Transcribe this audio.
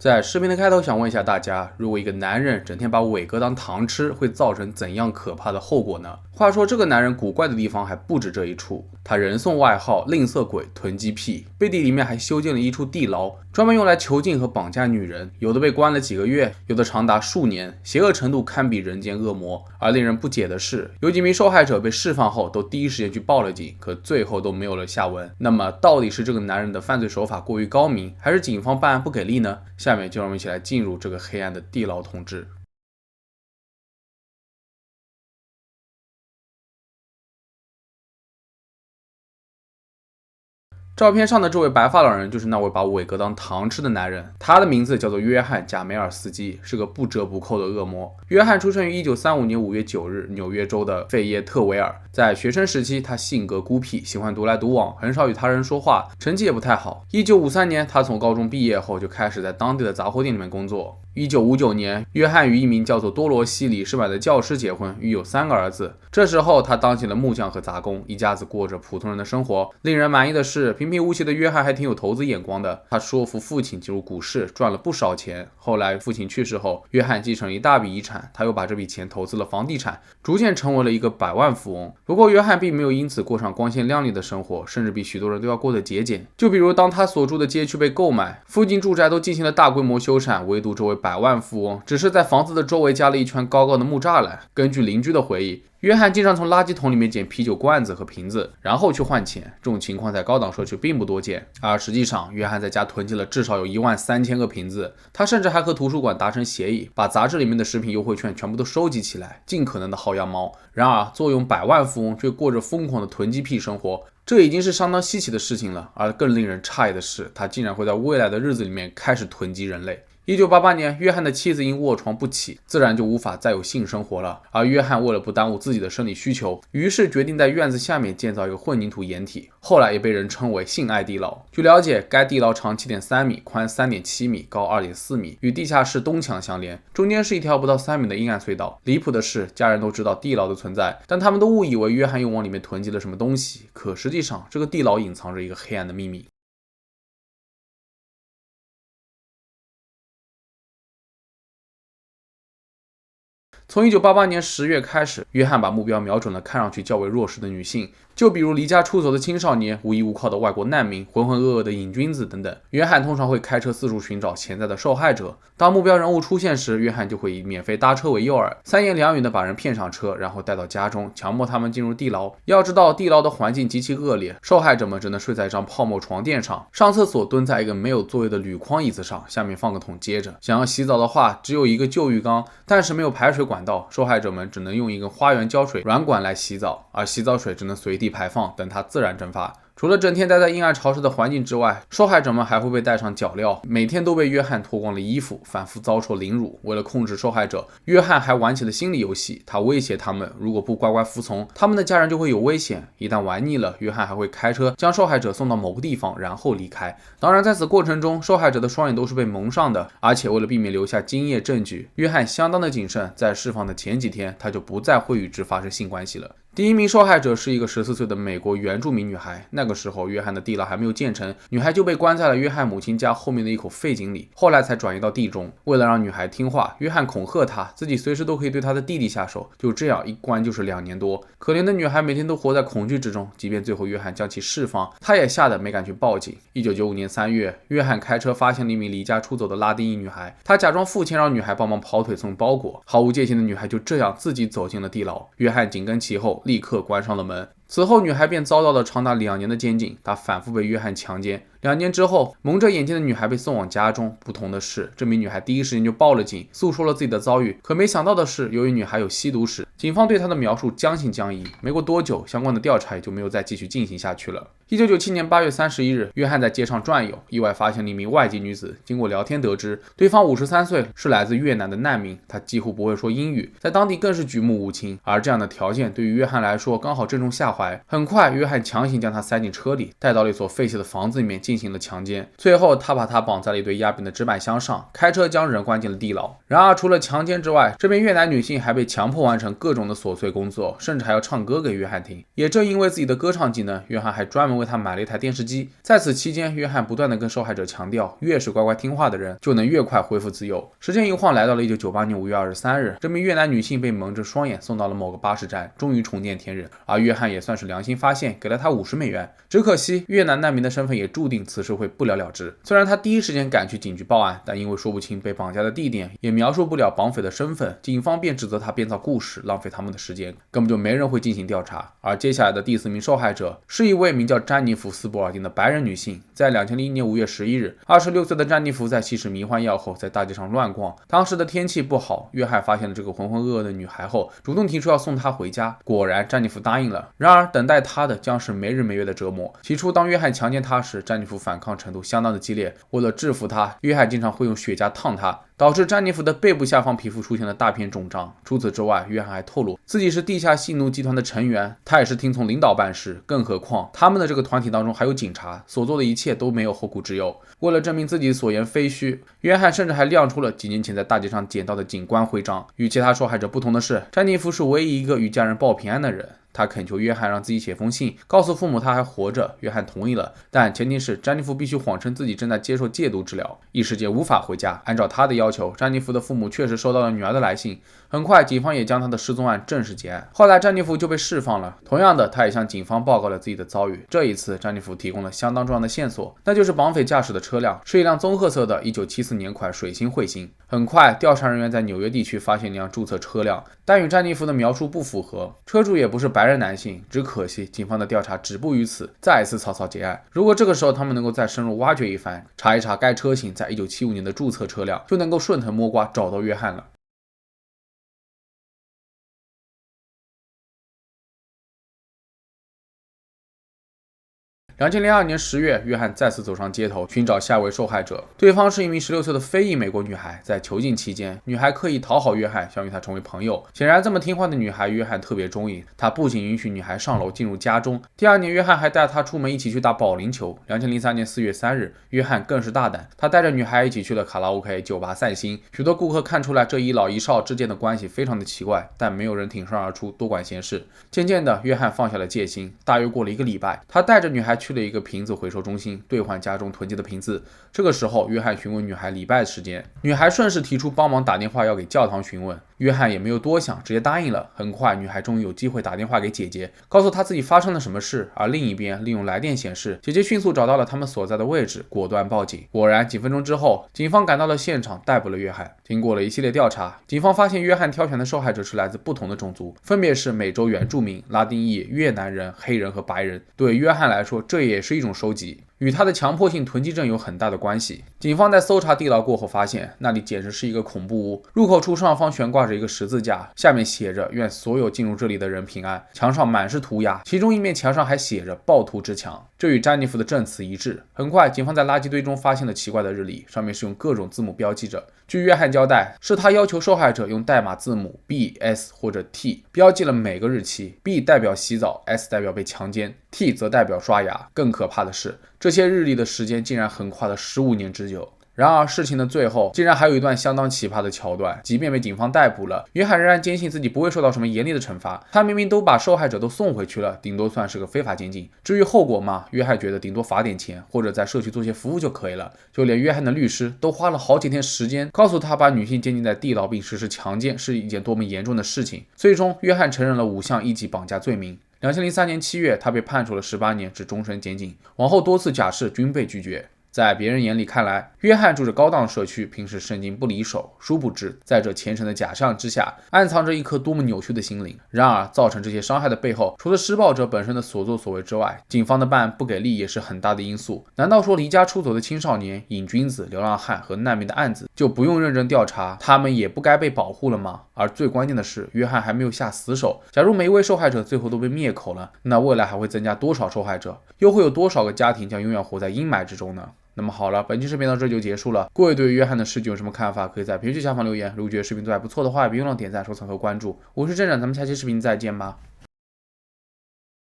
在视频的开头，想问一下大家，如果一个男人整天把伟哥当糖吃，会造成怎样可怕的后果呢？话说这个男人古怪的地方还不止这一处，他人送外号吝啬鬼、囤积癖，背地里面还修建了一处地牢，专门用来囚禁和绑架女人，有的被关了几个月，有的长达数年，邪恶程度堪比人间恶魔。而令人不解的是，有几名受害者被释放后都第一时间去报了警，可最后都没有了下文。那么到底是这个男人的犯罪手法过于高明，还是警方办案不给力呢？下面就让我们一起来进入这个黑暗的地牢统治。照片上的这位白发老人就是那位把伟哥当糖吃的男人，他的名字叫做约翰·贾梅尔斯基，是个不折不扣的恶魔。约翰出生于1935年5月9日，纽约州的费耶特维尔。在学生时期，他性格孤僻，喜欢独来独往，很少与他人说话，成绩也不太好。1953年，他从高中毕业后就开始在当地的杂货店里面工作。1959年，约翰与一名叫做多罗西·里士满的教师结婚，育有3个儿子。这时候，他当起了木匠和杂工，一家子过着普通人的生活。令人满意的是，平平无奇的约翰还挺有投资眼光的。他说服父亲进入股市，赚了不少钱。后来父亲去世后，约翰继承了一大笔遗产，他又把这笔钱投资了房地产，逐渐成为了一个百万富翁。不过，约翰并没有因此过上光鲜亮丽的生活，甚至比许多人都要过得节俭。就比如，当他所住的街区被购买，附近住宅都进行了大规模修缮，唯独这位百万富翁只是在房子的周围加了一圈高高的木栅栏。根据邻居的回忆，约翰经常从垃圾桶里面捡啤酒罐子和瓶子，然后去换钱。这种情况在高档社区并不多见，而实际上，约翰在家囤积了至少有13000个瓶子。他甚至还和图书馆达成协议，把杂志里面的食品优惠券全部都收集起来，尽可能的薅羊毛。然而，坐拥百万富翁却过着疯狂的囤积癖生活，这已经是相当稀奇的事情了。而更令人诧异的是，他竟然会在未来的日子里面开始囤积人类。1988年，约翰的妻子因卧床不起，自然就无法再有性生活了。而约翰为了不耽误自己的生理需求，于是决定在院子下面建造一个混凝土掩体，后来也被人称为性爱地牢。据了解，该地牢长7.3米，宽3.7米，高2.4米，与地下室东墙相连，中间是一条不到3米的阴暗隧道。离谱的是，家人都知道地牢的存在，但他们都误以为约翰又往里面囤积了什么东西。可实际上，这个地牢隐藏着一个黑暗的秘密。从1988年10月开始，约翰把目标瞄准了看上去较为弱势的女性，就比如离家出走的青少年、无依无靠的外国难民、浑浑噩噩的瘾君子等等。约翰通常会开车四处寻找潜在的受害者，当目标人物出现时，约翰就会以免费搭车为诱饵，三言两语的把人骗上车，然后带到家中，强迫他们进入地牢。要知道，地牢的环境极其恶劣，受害者们只能睡在一张泡沫床垫上，上厕所蹲在一个没有座位的铝框椅子上，下面放个桶接着。想要洗澡的话，只有一个旧浴缸，但是没有排水管道，受害者们只能用一根花园胶水软管来洗澡，而洗澡水只能随地排放，等它自然蒸发。除了整天待在阴暗潮湿的环境之外，受害者们还会被戴上脚镣，每天都被约翰脱光了衣服，反复遭受凌辱。为了控制受害者，约翰还玩起了心理游戏，他威胁他们，如果不乖乖服从，他们的家人就会有危险。一旦玩腻了，约翰还会开车将受害者送到某个地方，然后离开。当然，在此过程中，受害者的双眼都是被蒙上的，而且为了避免留下精液证据，约翰相当的谨慎，在释放的前几天，他就不再会与之发生性关系了。第一名受害者是一个14岁的美国原住民女孩，那个时候约翰的地牢还没有建成，女孩就被关在了约翰母亲家后面的一口废井里，后来才转移到地中。为了让女孩听话，约翰恐吓她，自己随时都可以对她的弟弟下手，就这样一关就是2年多。可怜的女孩每天都活在恐惧之中，即便最后约翰将其释放，她也吓得没敢去报警。1995年3月，约翰开车发现了一名离家出走的拉丁裔女孩，他假装付钱让女孩帮忙跑腿送包裹，毫无戒心的女孩就这样自己走进了地牢，约翰紧跟其后，立刻关上了门。此后，女孩便遭到了长达2年的监禁，她反复被约翰强奸。2年之后，蒙着眼睛的女孩被送往家中。不同的是，这名女孩第一时间就报了警，诉说了自己的遭遇。可没想到的是，由于女孩有吸毒史，警方对她的描述将信将疑。没过多久，相关的调查也就没有再继续进行下去了。1997年8月31日，约翰在街上转悠，意外发现了一名外籍女子。经过聊天得知，对方53岁，是来自越南的难民，她几乎不会说英语，在当地更是举目无亲。而这样的条件对于约翰来说刚好正中下怀。怀。很快，约翰强行将他塞进车里，带到了一所废弃的房子里面进行了强奸。最后，他把他绑在了一堆压扁的纸板箱上，开车将人关进了地牢。然而，除了强奸之外，这名越南女性还被强迫完成各种的琐碎工作，甚至还要唱歌给约翰听。也正因为自己的歌唱技能，约翰还专门为他买了一台电视机。在此期间，约翰不断地跟受害者强调，越是乖乖听话的人，就能越快恢复自由。时间一晃来到了1998年5月23日，这名越南女性被蒙着双眼送到了某个巴士站，终于重见天日。而约翰也算是良心发现，给了他50美元。只可惜越南难民的身份也注定此事会不了了之。虽然他第一时间赶去警局报案，但因为说不清被绑架的地点，也描述不了绑匪的身份，警方便指责他编造故事，浪费他们的时间，根本就没人会进行调查。而接下来的第4名受害者是一位名叫詹妮弗·斯博尔丁的白人女性。在2001年5月11日，26岁的詹妮弗在吸食迷幻药后，在大街上乱逛。当时的天气不好，约翰发现了这个浑浑噩噩的女孩后，主动提出要送她回家。果然，詹妮弗答应了。然而，等待她的将是没日没夜的折磨。起初，当约翰强奸她时，詹妮弗反抗程度相当的激烈。为了制服她，约翰经常会用雪茄烫她，导致詹妮弗的背部下方皮肤出现了大片肿胀。除此之外，约翰还透露自己是地下性奴集团的成员，他也是听从领导办事。更何况，他们的这个团体当中还有警察，所做的一切都没有后顾之忧。为了证明自己所言非虚，约翰甚至还亮出了几年前在大街上捡到的警官徽章。与其他受害者不同的是，詹妮弗是唯一一个与家人报平安的人。他恳求约翰让自己写封信，告诉父母他还活着。约翰同意了，但前提是詹妮弗必须谎称自己正在接受戒毒治疗，一时间无法回家。按照他的要求，詹妮弗的父母确实收到了女儿的来信。很快，警方也将他的失踪案正式结案。后来，詹妮弗就被释放了。同样的，他也向警方报告了自己的遭遇。这一次，詹妮弗提供了相当重要的线索，那就是绑匪驾驶的车辆是一辆棕褐色的1974年款水星彗星。很快，调查人员在纽约地区发现一辆注册车辆，但与詹妮弗的描述不符合，车主也不是白人男性。只可惜，警方的调查止步于此，再一次草草结案。如果这个时候他们能够再深入挖掘一番，查一查该车型在1975年的注册车辆，就能够顺藤摸瓜找到约翰了。2002年10月，约翰再次走上街头寻找下一位受害者。对方是一名16岁的非裔美国女孩。在囚禁期间，女孩刻意讨好约翰，想与他成为朋友。显然，这么听话的女孩，约翰特别中意。他不仅允许女孩上楼进入家中，第2年，约翰还带她出门一起去打保龄球。2003年4月3日，约翰更是大胆，他带着女孩一起去了卡拉 OK 酒吧散心。许多顾客看出来这一老一少之间的关系非常的奇怪，但没有人挺身而出多管闲事。渐渐的，约翰放下了戒心。大约过了1个礼拜，他带着女孩去了一个瓶子回收中心，兑换家中囤积的瓶子。这个时候，约翰询问女孩礼拜的时间，女孩顺势提出帮忙打电话要给教堂询问。约翰也没有多想，直接答应了。很快，女孩终于有机会打电话给姐姐，告诉她自己发生了什么事。而另一边，利用来电显示，姐姐迅速找到了他们所在的位置，果断报警。果然，几分钟之后，警方赶到了现场，逮捕了约翰。经过了一系列调查，警方发现约翰挑选的受害者是来自不同的种族，分别是美洲原住民、拉丁裔、越南人、黑人和白人。对约翰来说，这也是一种收集，与他的强迫性囤积症有很大的关系。警方在搜查地牢过后发现，那里简直是一个恐怖屋。入口处上方悬挂着一个十字架，下面写着愿所有进入这里的人平安。墙上满是涂鸦，其中一面墙上还写着暴徒之墙，这与詹妮弗的证词一致。很快，警方在垃圾堆中发现了奇怪的日历，上面是用各种字母标记着。据约翰交代，是他要求受害者用代码字母 B、S 或者 T 标记了每个日期。 B 代表洗澡， S 代表被强奸， T 则代表刷牙。更可怕的是，这些日历的时间竟然横跨了15年之久。然而事情的最后竟然还有一段相当奇葩的桥段，即便被警方逮捕了，约翰仍然坚信自己不会受到什么严厉的惩罚。他明明都把受害者都送回去了，顶多算是个非法监禁。至于后果嘛，约翰觉得顶多罚点钱，或者在社区做些服务就可以了。就连约翰的律师都花了好几天时间告诉他，把女性监禁在地牢并实施强奸是一件多么严重的事情。最终，约翰承认了5项1级绑架罪名。2003年7月，他被判处了18年至终身监禁，往后多次假释均被拒绝。在别人眼里看来，约翰住着高档社区，平时圣经不离手。殊不知，在这虔诚的假象之下，暗藏着一颗多么扭曲的心灵。然而，造成这些伤害的背后，除了施暴者本身的所作所为之外，警方的办案不给力也是很大的因素。难道说离家出走的青少年、瘾君子、流浪汉和难民的案子就不用认真调查，他们也不该被保护了吗？而最关键的是，约翰还没有下死手。假如每一位受害者最后都被灭口了，那未来还会增加多少受害者？又会有多少个家庭将永远活在阴霾之中呢？那么好了，本期视频到这就结束了。各位对于约翰的事迹有什么看法，可以在评论区下方留言。如果觉得视频做还不错的话，别忘了点赞、收藏和关注。我是镇长，咱们下期视频再见吧。